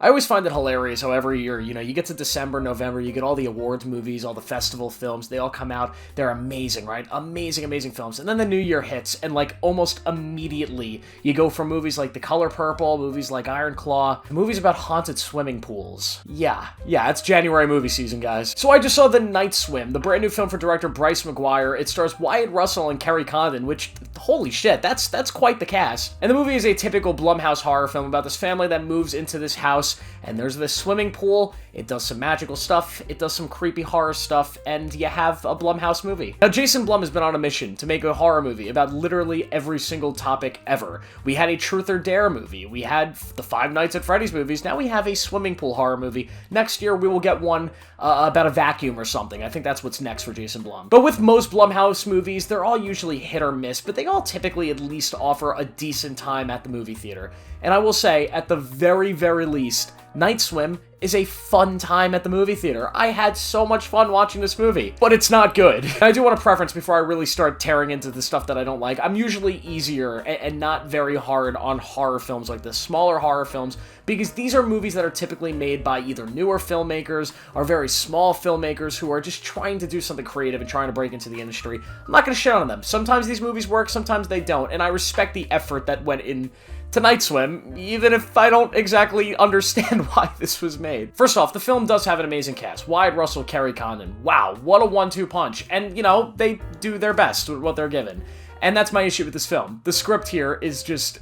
I always find it hilarious how every year, you get to December, November, you get all the awards movies, all the festival films, they all come out, they're amazing, right? Amazing, amazing films. And then the new year hits, and like almost immediately, you go from movies like The Color Purple, movies like Iron Claw, movies about haunted swimming pools. Yeah, it's January movie season, guys. So I just saw The Night Swim, the brand new film for director Bryce McGuire. It stars Wyatt Russell and Kerry Condon, which, holy shit, that's quite the cast. And the movie is a typical Blumhouse horror film about this family that moves into this house, and there's this swimming pool. It does some magical stuff, it does some creepy horror stuff, and you have a Blumhouse movie. Now, Jason Blum has been on a mission to make a horror movie about literally every single topic ever. We had a Truth or Dare movie, we had the Five Nights at Freddy's movies, now we have a swimming pool horror movie. Next year, we will get one about a vacuum or something. I think that's what's next for Jason Blum. But with most Blumhouse movies, they're all usually hit or miss, but they all typically at least offer a decent time at the movie theater. And I will say, at the very, very least, Night Swim is a fun time at the movie theater. I had so much fun watching this movie, but it's not good. I do want to preference before I really start tearing into the stuff that I don't like. I'm usually easier and not very hard on horror films like this, smaller horror films, because these are movies that are typically made by either newer filmmakers or very small filmmakers who are just trying to do something creative and trying to break into the industry. I'm not going to shit on them. Sometimes these movies work, sometimes they don't, and I respect the effort that went in to Night Swim, even if I don't exactly understand why this was made. First off, the film does have an amazing cast. Wyatt Russell, Kerry Condon. Wow, what a 1-2 punch. And, they do their best with what they're given. And that's my issue with this film. The script here is just,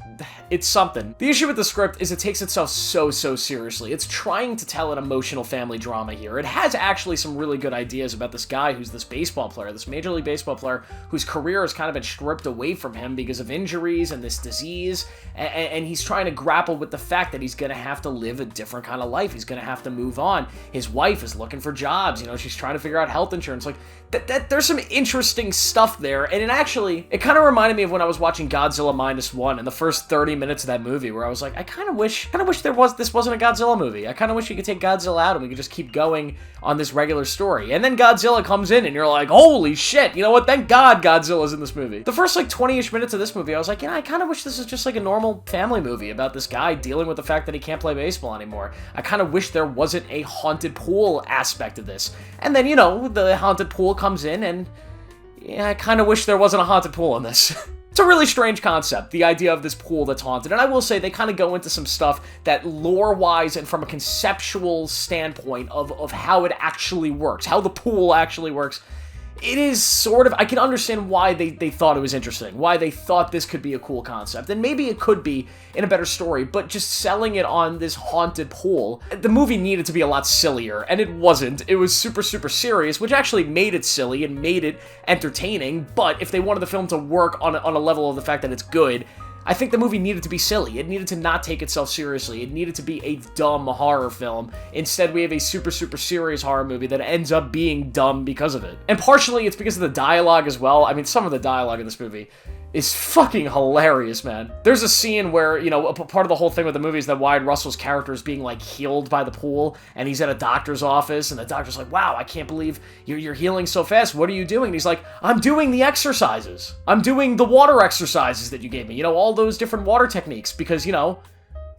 it's something. The issue with the script is it takes itself so seriously. It's trying to tell an emotional family drama here. It has actually some really good ideas about this guy who's this baseball player, this Major League Baseball player whose career has kind of been stripped away from him because of injuries and this disease, and he's trying to grapple with the fact that he's gonna have to live a different kind of life. He's gonna have to move on. His wife is looking for jobs, she's trying to figure out health insurance. Like, there's some interesting stuff there, and it kind of reminded me of when I was watching Godzilla -1 and the first 30 minutes of that movie, where I was like, I kind of wish this wasn't a Godzilla movie. I kind of wish you could take Godzilla out and we could just keep going on this regular story. And then Godzilla comes in and you're like, holy shit, you know what? Thank God Godzilla's in this movie. The first 20-ish minutes of this movie, I was like, I kind of wish this was just like a normal family movie about this guy dealing with the fact that he can't play baseball anymore. I kind of wish there wasn't a haunted pool aspect of this. And then, the haunted pool comes in, and yeah, I kind of wish there wasn't a haunted pool in this. It's a really strange concept, the idea of this pool that's haunted, and I will say they kind of go into some stuff that lore-wise and from a conceptual standpoint of how it actually works, how the pool actually works. It is sort of, I can understand why they thought it was interesting, why they thought this could be a cool concept, and maybe it could be in a better story, but just selling it on this haunted pool, the movie needed to be a lot sillier, and it wasn't. It was super serious, which actually made it silly and made it entertaining, but if they wanted the film to work on a level of the fact that it's good, I think the movie needed to be silly. It needed to not take itself seriously. It needed to be a dumb horror film. Instead, we have a super serious horror movie that ends up being dumb because of it. And partially, it's because of the dialogue as well. I mean, some of the dialogue in this movie is fucking hilarious, man. There's a scene where, a part of the whole thing with the movie is that Wyatt Russell's character is being, healed by the pool, and he's at a doctor's office, and the doctor's like, wow, I can't believe you're healing so fast. What are you doing? And he's like, I'm doing the exercises. I'm doing the water exercises that you gave me. All those different water techniques, because,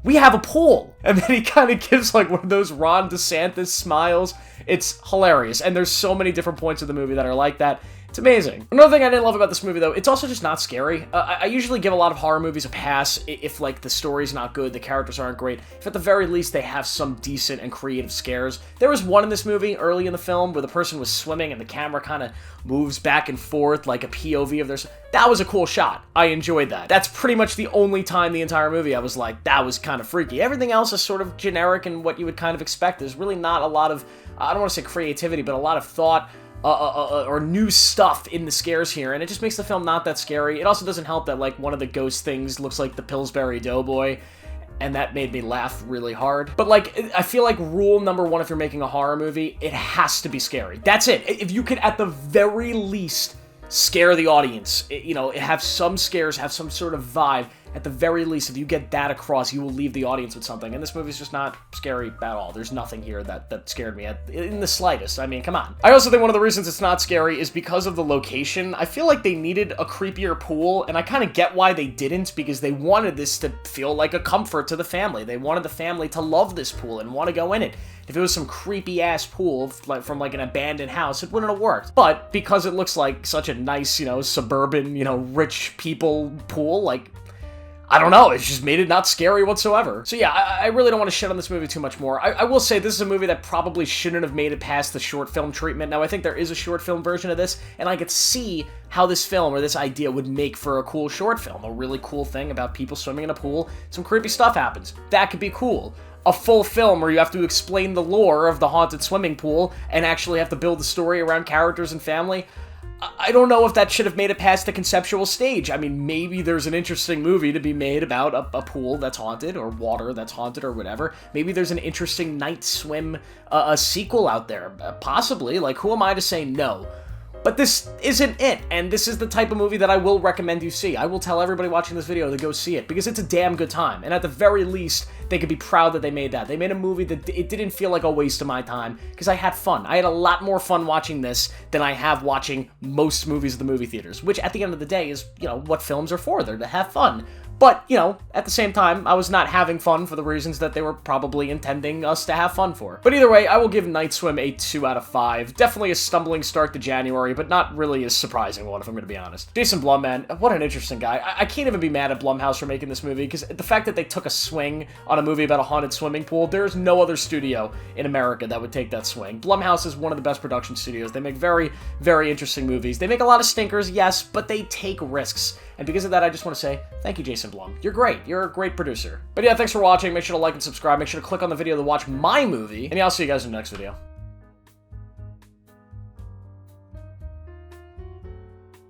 we have a pool. And then he kind of gives, one of those Ron DeSantis smiles. It's hilarious, and there's so many different points of the movie that are like that. It's amazing. Another thing I didn't love about this movie, though, it's also just not scary. I usually give a lot of horror movies a pass if, the story's not good, the characters aren't great, if at the very least they have some decent and creative scares. There was one in this movie early in the film where the person was swimming and the camera kind of moves back and forth like a POV of theirs. That was a cool shot. I enjoyed that. That's pretty much the only time the entire movie I was like, that was kind of freaky. Everything else is sort of generic and what you would kind of expect. There's really not a lot of, I don't want to say creativity, but a lot of thought or new stuff in the scares here, and it just makes the film not that scary. It also doesn't help that, one of the ghost things looks like the Pillsbury Doughboy, and that made me laugh really hard. But, I feel like rule number one if you're making a horror movie, it has to be scary. That's it. If you could, at the very least, scare the audience, have some scares, have some sort of vibe, at the very least, if you get that across, you will leave the audience with something. And this movie's just not scary at all. There's nothing here that scared me in the slightest. I mean, come on. I also think one of the reasons it's not scary is because of the location. I feel like they needed a creepier pool, and I kind of get why they didn't, because they wanted this to feel like a comfort to the family. They wanted the family to love this pool and want to go in it. If it was some creepy-ass pool from like an abandoned house, it wouldn't have worked. But because it looks like such a nice, suburban, rich people pool, like, I don't know, it's just made it not scary whatsoever. So yeah, I really don't want to shit on this movie too much more. I will say this is a movie that probably shouldn't have made it past the short film treatment. Now, I think there is a short film version of this, and I could see how this film or this idea would make for a cool short film. A really cool thing about people swimming in a pool, some creepy stuff happens. That could be cool. A full film where you have to explain the lore of the haunted swimming pool and actually have to build the story around characters and family. I don't know if that should have made it past the conceptual stage. I mean, maybe there's an interesting movie to be made about a pool that's haunted, or water that's haunted, or whatever. Maybe there's an interesting night swim a sequel out there. Possibly. Like, who am I to say no? But this isn't it, and this is the type of movie that I will recommend you see. I will tell everybody watching this video to go see it, because it's a damn good time, and at the very least, they could be proud that they made that. They made a movie that it didn't feel like a waste of my time, because I had fun. I had a lot more fun watching this than I have watching most movies at the movie theaters, which at the end of the day is, what films are for. They're to have fun. But, at the same time, I was not having fun for the reasons that they were probably intending us to have fun for. But either way, I will give Night Swim a 2 out of 5. Definitely a stumbling start to January, but not really a surprising one, if I'm going to be honest. Jason Blum, man, what an interesting guy. I can't even be mad at Blumhouse for making this movie, because the fact that they took a swing on a movie about a haunted swimming pool, there's no other studio in America that would take that swing. Blumhouse is one of the best production studios. They make very, very interesting movies. They make a lot of stinkers, yes, but they take risks. And because of that, I just want to say, thank you, Jason Blum. You're great. You're a great producer. But yeah, thanks for watching. Make sure to like and subscribe. Make sure to click on the video to watch my movie. And yeah, I'll see you guys in the next video.